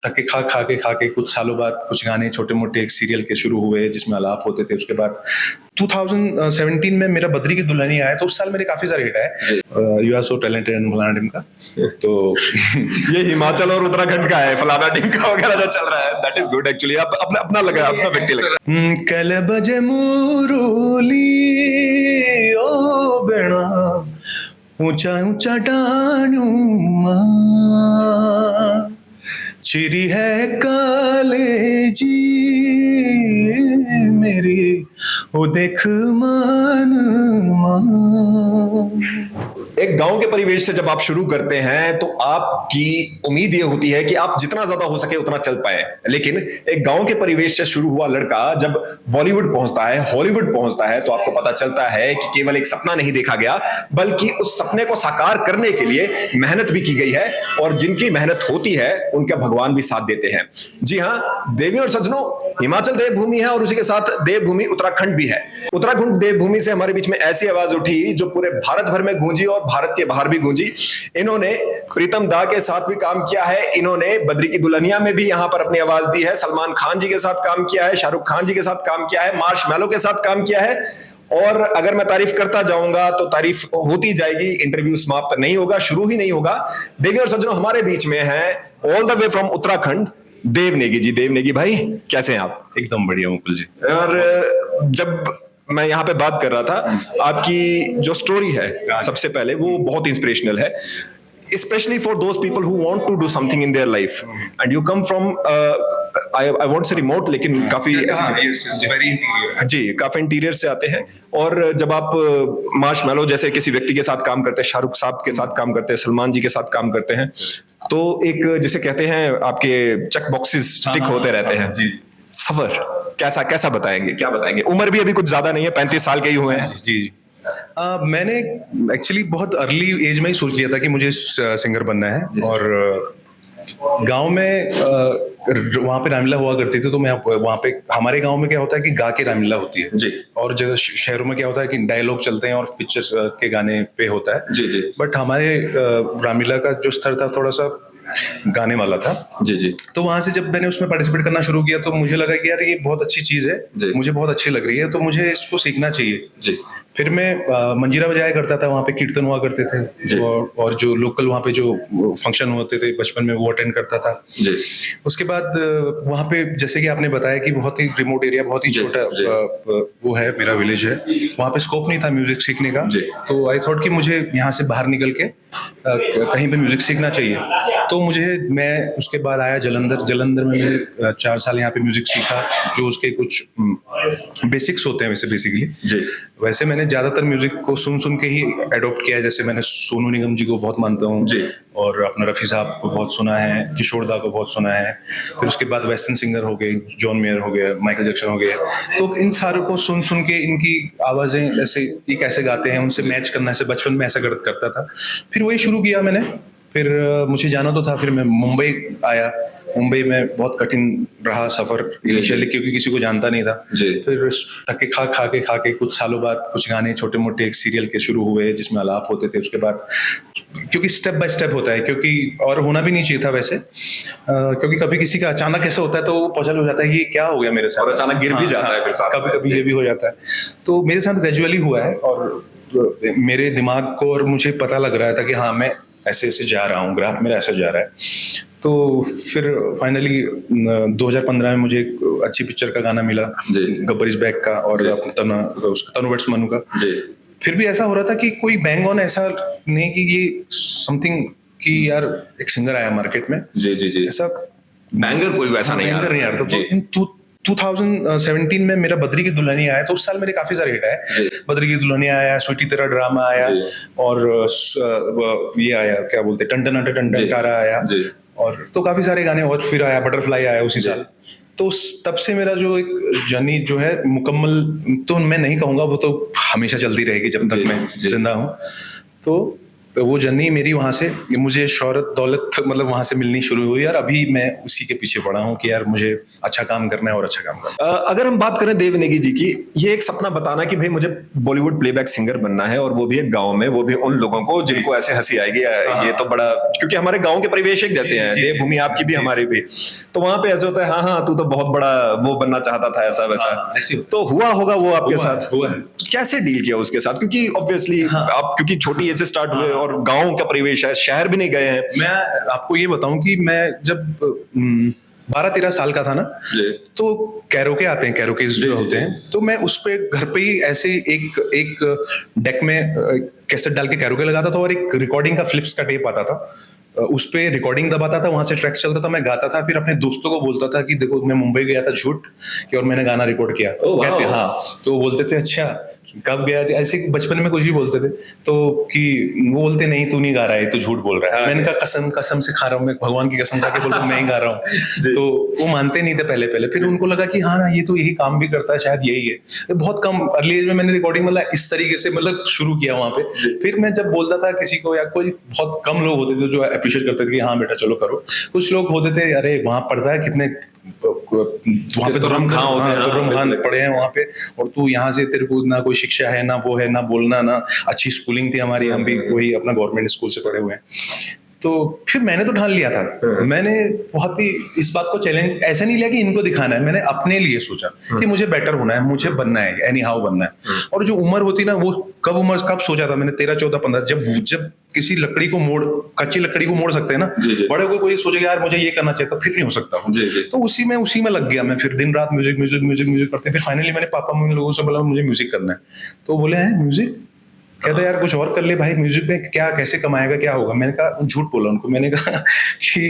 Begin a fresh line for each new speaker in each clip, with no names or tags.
धक्के खा के कुछ सालों बाद कुछ गाने छोटे मोटे एक सीरियल के शुरू हुए जिसमें आलाप होते थे। उसके बाद 2017 में मेरा बद्री की दुल्हनिया आया, तो उस साल मेरे काफी सारे हिट आए। You are so talented and फलाना ढिमका। तो
ये हिमाचल और उत्तराखंड का है, फलाना ढिमका वगैरह जो चल रहा है, दैट इज गुड एक्चुअली। आप अपना लगा, अपना व्यक्ति लगा।
कल बजे मुरली ओ बेड़ा ऊंचा ऊंचा डाणूमा चिरी है कालेजी मेरी ओ देख मान
एक गांव के परिवेश से जब आप शुरू करते हैं तो आपकी उम्मीद ये होती है कि आप जितना ज्यादा हो सके उतना चल पाए, लेकिन एक गांव के परिवेश से शुरू हुआ लड़का जब बॉलीवुड पहुंचता है, हॉलीवुड पहुंचता है, तो आपको पता चलता है कि केवल एक सपना नहीं देखा गया, बल्कि उस सपने को साकार करने के लिए मेहनत भी की गई है, और जिनकी मेहनत होती है उनका भगवान भी साथ देते हैं। जी हाँ देवी और सज्जनों, हिमाचल देवभूमि है और उसी के साथ देवभूमि उत्तराखंड भी है। उत्तराखंड देवभूमि से हमारे बीच में ऐसी आवाज उठी जो पूरे भारत भर में गूंजी और भारत के बाहर भी गूंजी। इन्होंने प्रीतम दा के साथ भी काम किया है, इन्होंने बद्री की दुल्हनिया में भी यहां पर अपनी आवाज दी है, सलमान खान जी के साथ काम किया है, शाहरुख खान जी के साथ काम किया है, मार्शमैलो के साथ काम किया है, और अगर मैं तारीफ करता जाऊंगा तो तारीफ होती जाएगी, इंटरव्यू समाप्त नहीं होगा, शुरू ही नहीं होगा। देवी और सज्जनों, हमारे बीच में है all the way from Uttarakhand Dev Negi ji. Dev Negi भाई, कैसे हैं आप?
एकदम बढ़िया मुकुल जी।
और जब मैं यहाँ पे बात कर रहा था, आपकी जो स्टोरी है सबसे पहले वो बहुत इंस्पिरेशनल है, especially for those people who want to do something in their life, and you come from I won't say remote, लेकिन काफी जी काफी इंटीरियर से आते हैं। और जब आप मार्शमैलो जैसे किसी व्यक्ति के साथ काम करते हैं, शाहरुख साहब के साथ काम करते हैं, सलमान जी के साथ काम करते हैं, तो एक जिसे कहते हैं आपके चेक बॉक्सेस टिक होते रहते हैं। सफर कैसा बताएंगे, क्या बताएंगे? उम्र भी अभी कुछ ज्यादा नहीं है, 35 साल के ही हुए हैं।
जी मैंने एक्चुअली बहुत अर्ली एज में ही सोच लिया था कि मुझे सिंगर बनना है, और गांव में वहां पे रामलीला हुआ करती थी, तो मैं वहां पे, हमारे गांव में क्या होता है कि गा के रामलीला होती है
जी,
और जगह शहरों में क्या होता है कि डायलॉग चलते हैं और पिक्चर्स के गाने पे होता है
जी।
बट हमारे रामलीला का जो स्तर था थोड़ा सा गाने वाला था।
जी।
तो वहां से जब मैंने उसमें पार्टिसिपेट करना शुरू किया तो मुझे लगा कि यार ये बहुत अच्छी चीज है, मुझे बहुत अच्छी लग रही है, तो मुझे इसको सीखना चाहिए
जी।
फिर मैं मंजीरा बजाया करता था, वहाँ पे कीर्तन हुआ करते थे, और जो लोकल वहाँ पे जो फंक्शन होते थे बचपन में वो अटेंड करता था जी। उसके बाद वहाँ पे जैसे कि आपने बताया कि बहुत ही रिमोट एरिया, बहुत ही छोटा वो है, मेरा विलेज है, वहाँ पे स्कोप नहीं था म्यूजिक सीखने का, तो आई थॉट कि मुझे यहाँ से बाहर निकल के कहीं पे म्यूजिक सीखना चाहिए। तो मैं उसके बाद आया जलंधर में मैंने 4 साल यहाँ पे म्यूजिक सीखा, जो उसके कुछ बेसिक्स होते हैं बेसिकली। वैसे मैंने ज्यादातर म्यूजिक को सुन के ही एडॉप्ट किया है, जैसे मैंने सोनू निगम जी को बहुत मानता हूँ और अपना रफी साहब को बहुत सुना है, किशोर दा को बहुत सुना है, फिर उसके बाद वेस्टर्न सिंगर हो गए, जॉन मेयर हो गया, माइकल जैक्सन हो गया, तो इन सारों को सुन के इनकी आवाजें ऐसे ये कैसे गाते हैं उनसे मैच करना, ऐसे बचपन में ऐसा करता था। फिर वही शुरू किया मैंने, फिर मुझे जाना तो था, फिर मैं मुंबई आया। मुंबई में बहुत कठिन रहा सफर इनिशियली, क्योंकि किसी को जानता नहीं था। फिर धक्के खा के कुछ सालों बाद कुछ गाने छोटे मोटे एक सीरियल के शुरू हुए जिसमें आलाप होते थे। उसके बाद क्योंकि स्टेप बाय स्टेप होता है, क्योंकि और होना भी नहीं चाहिए था वैसे, क्योंकि कभी किसी का अचानक ऐसा होता है तो वो पजल हो जाता है कि क्या हो गया मेरे साथ,
और अचानक गिर भी जाता है, फिर
कभी ये भी हो जाता है। तो मेरे साथ ग्रेजुअली हुआ है और मेरे दिमाग को और मुझे पता लग रहा था कि हाँ मैं ऐसे जा रहा हूँ, ग्राफ मेरा ऐसा जा रहा है। तो फिर फाइनली 2015 में मुझे एक अच्छी पिक्चर का गाना मिला, गब्बर इज बैक का, और तनु वर्ट्स मनु का। फिर भी ऐसा हो रहा था कि कोई बैंग ऑन ऐसा नहीं कि ये समथिंग कि यार एक सिंगर आया मार्केट में, ऐसा
बैंगर कोई वैसा नहीं
यार। तो 2017 में मेरा बद्री की दुल्हनिया आया, तो उस साल मेरे काफी सारे हिट आए। बद्री की दुल्हनिया आया, स्वीटी तेरा ड्रामा आया, और ये आया क्या बोलते टन तारा आया, और तो काफी सारे गाने, और फिर आया बटरफ्लाई आया उसी साल। तो तब से मेरा जो एक जर्नी जो है मुकम्मल तो मैं नहीं कहूंगा, वो तो हमेशा चलती रहेगी जब तक मैं जिंदा हूँ। तो तो वो जर्नी मेरी वहां से, मुझे शोहरत दौलत मतलब वहां से मिलनी शुरू हुई, और अभी मैं उसी के पीछे पड़ा हूँ कि यार मुझे अच्छा काम करना है और अच्छा काम करना है।
अगर हम बात करें देव नेगी जी की, ये एक सपना बताना कि भाई मुझे बॉलीवुड प्लेबैक सिंगर बनना है, और वो भी एक गांव में, वो भी उन लोगों को जिनको ऐसे हंसी आएगी, ये तो बड़ा, क्योंकि हमारे गांव के परिवेश एक जैसे हैं, देवभूमि आपकी भी हमारी भी, तो वहां पे ऐसे होता है, हाँ हाँ तू तो बहुत बड़ा वो बनना चाहता था, ऐसा वैसा, तो हुआ होगा वो आपके साथ?
हुआ है।
कैसे डील किया उसके साथ, क्योंकि ऑब्वियसली आप क्योंकि छोटी एज से स्टार्ट हुए और गांव का परिवेश है, शहर भी नहीं गए हैं।
मैं आपको ये बताऊं कि मैं जब 12-13 साल का था ना, तो कैरोके आते हैं, कैरोके जो होते हैं, तो मैं उस पे घर पे ही ऐसे एक डेक में कैसेट डाल के कैरोके लगाता था, और एक रिकॉर्डिंग का फ्लिप्स का टेप आता था, उस पे रिकॉर्डिंग दबाता था, वहां से ट्रैक्स चलता था, मैं गाता था, फिर अपने दोस्तों को बोलता था कि देखो मैं मुंबई गया था झूठ कि, और मैंने गाना रिकॉर्ड किया। कहते हाँ, तो बोलते थे अच्छा कब गया, ऐसे बचपन में कुछ भी बोलते थे, तो कि वो बोलते नहीं तू नहीं गा रहा है, तू झूठ बोल रहा है। मैंने कहा कसम से खा रहा हूँ, मैं भगवान की कसम खा के बोल रहा हूँ मैं ही गा रहा हूँ। तो वो मानते नहीं थे पहले, फिर उनको लगा कि हाँ ना ये तो यही काम भी करता है, शायद यही है। तो बहुत कम अर्ली एज में मैंने रिकॉर्डिंग मतलब इस तरीके से मतलब शुरू किया वहां पे। फिर मैं जब बोलता था किसी को, या कोई बहुत कम लोग होते थे जो अप्रिशिएट करते थे कि हाँ बेटा चलो करो, कुछ लोग होते थे अरे वहां पढ़ता है, कितने वहां पे तो रमखान पढ़े हैं वहां पे, और तू यहाँ से तेरे को ना कोई शिक्षा है, ना वो है, ना बोलना, ना अच्छी स्कूलिंग थी हमारी, हम भी वही अपना गवर्नमेंट स्कूल से पढ़े हुए हैं। तो फिर मैंने तो ठान लिया था, मैंने बहुत ही इस बात को चैलेंज ऐसा नहीं लिया कि इनको दिखाना है, मैंने अपने लिए सोचा कि मुझे बेटर होना है, मुझे बनना है, एनी हाउ बनना है। और जो उम्र होती ना, वो कब सोचा था मैंने, 13, 14, 15, जब किसी लकड़ी को कच्ची लकड़ी को मोड़ सकते हैं ना, बड़े को कोई सोचेगा यार मुझे ये करना चाहिए, तो फिर नहीं हो सकता। तो उसी में लग गया मैं, फिर दिन रात म्यूजिक करते। फिर फाइनली मैंने पापा मम्मी लोगों से बोला मुझे म्यूजिक करना है, तो बोले हैं म्यूजिक, कहता यार कुछ और कर ले भाई, म्यूजिक में क्या कैसे कमाएगा, क्या होगा। मैंने कहा, झूठ बोला उनको, मैंने कहा कि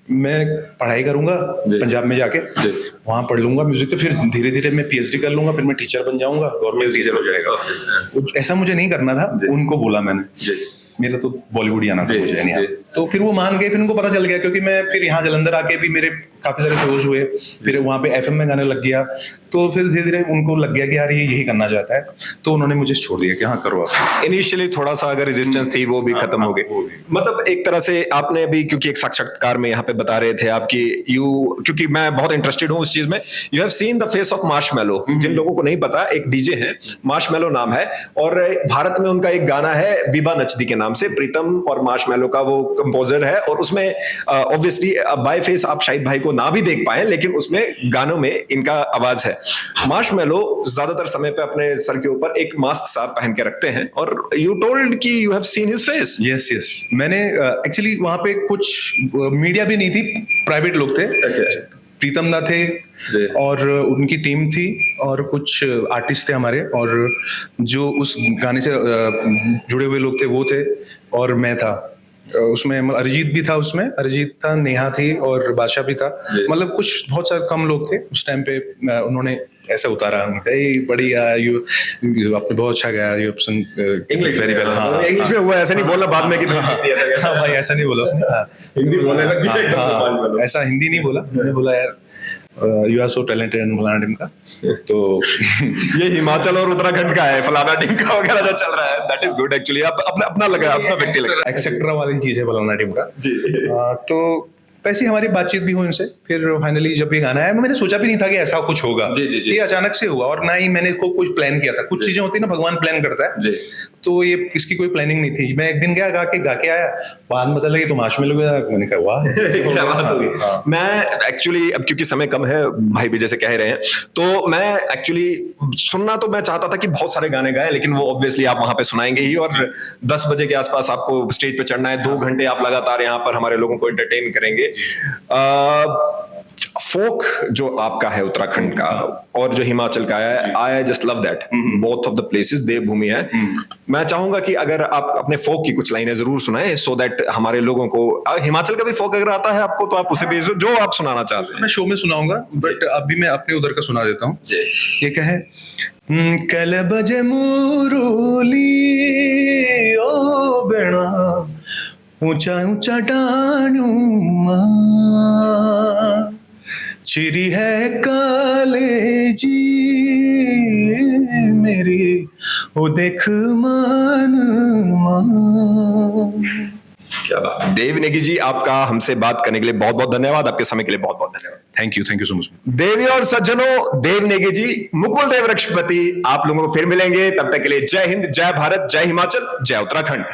मैं पढ़ाई करूंगा पंजाब में जाके, वहां पढ़ लूंगा म्यूजिक, तो फिर धीरे धीरे मैं पीएचडी कर लूंगा, फिर मैं टीचर बन जाऊंगा, गवर्नमेंट टीचर हो जाएगा। ऐसा मुझे नहीं करना था, उनको बोला मैंने, मेरा तो बॉलीवुड ही आना था मुझे नहीं। तो फिर वो मान गए, फिर उनको पता चल गया, क्योंकि मैं फिर यहाँ जालंधर आके भी मेरे काफी सारे शोज हुए, फिर वहां पे एफएम में गाने लग गया, तो फिर धीरे धीरे उनको लग गया कि यार ये यही करना चाहता है, तो उन्होंने मुझे छोड़ दिया कि हाँ करो आप।
इनिशियली थोड़ा सा अगर रेजिस्टेंस थी वो भी खत्म हो गई, मतलब एक तरह से आपने अभी, क्योंकि एक साक्षात्कार में यहाँ पे बता रहे थे आपकी क्योंकि मैं बहुत इंटरेस्टेड हूँ उस चीज में, you have seen the face of marshmallow. जिन लोगों को नहीं पता, एक डीजे है, मार्शमैलो नाम है, और भारत में उनका एक गाना है बीबा नचदी के नाम से, प्रीतम और मार्शमैलो का वो कंपोजर है, और उसमें ऑब्वियसली बाय फेस आप शाहिद भाई को ना भी देख पाए, लेकिन उसमें गानों में इनका आवाज है। मार्शमैलो ज्यादातर समय पे अपने सर के ऊपर एक मास्क सा पहन के रखते हैं, और यू टोल्ड कि you have seen his face.
Yes मैंने एक्चुअली वहां पे कुछ मीडिया भी नहीं थी, प्राइवेट लोग थे, प्रीतम दा थे और उनकी टीम थी, और कुछ आर्टिस्ट थे हमारे, और जो उस गाने से जुड़े हुए लोग थे वो थे, और मैं था उसमें, अरिजीत भी था उसमें, अरिजीत था, नेहा थी, और बादशाह भी था, मतलब कुछ बहुत सारे कम लोग थे उस टाइम पे। उन्होंने ऐसा उतारा, बड़ी आपने बहुत अच्छा गाया, यू
इंग्लिश
वेरी वेल। हाँ,
इंग्लिश में हुआ, ऐसा नहीं बोला बाद में कि
हाँ भाई ऐसा नहीं बोला उसने,
हिंदी बोलने लग गया,
ऐसा हिंदी नहीं बोला, मैंने बोला यार you are so talented and फलाना टीम का, तो
ये हिमाचल और उत्तराखंड का है, फलाना टीम का वगैरह जो चल रहा है, दैट इज गुड एक्चुअली, अपना लगा, अपना व्यक्ति लगा,
एक्सेट्रा वाली चीज है फलाना टीम का
जी।
तो वैसे हमारी बातचीत भी हुई उनसे, फिर फाइनली जब ये गाना आया, मैंने सोचा भी नहीं था कि ऐसा कुछ होगा, ये अचानक से हुआ, और ना ही मैंने कुछ प्लान किया था। कुछ चीजें होती है ना, भगवान प्लान करता है, तो ये इसकी कोई प्लानिंग नहीं थी। मैं एक दिन गया गा के आया, बाद में पता लगा तो मार्शमैलो गया, मैंने कहा वाह
क्या बात होगी। मैं एक्चुअली अब क्योंकि समय कम है, भाई भी जैसे कह रहे हैं, तो मैं एक्चुअली सुनना तो मैं चाहता था कि बहुत सारे गाने गाए, लेकिन वो ऑब्वियसली आप वहां पे सुनाएंगे ही, और 10 बजे के आसपास आपको स्टेज पे चढ़ना है, 2 घंटे आप लगातार यहाँ पर हमारे लोगों को एंटरटेन करेंगे। फोक जो आपका है उत्तराखंड का और जो हिमाचल का है, I just love that, both of the places देवभूमि है। मैं चाहूंगा कि अगर आप अपने फोक की कुछ लाइनें जरूर सुनाएं, सो दैट हमारे लोगों को, हिमाचल का भी फोक अगर आता है आपको तो आप उसे भी जो आप सुनाना चाहते हैं।
मैं शो में सुनाऊंगा, बट अभी मैं अपने उधर का सुना देता हूँ। ये क्या है, कल बजे मुरली ओ बेड़ा ऊंचा ऊंचा डानूमा, चिरी है कालेजी मेरी ओ देख मान मान।
क्या बात। देव नेगी जी, आपका हमसे बात करने के लिए बहुत बहुत धन्यवाद, आपके समय के लिए बहुत बहुत धन्यवाद।
Thank you so much.
देवी और सज्जनों, देव नेगी जी, मुकुल देव रक्षपति, आप लोगों को फिर मिलेंगे, तब तक के लिए जय हिंद, जय भारत, जय हिमाचल, जय उत्तराखंड।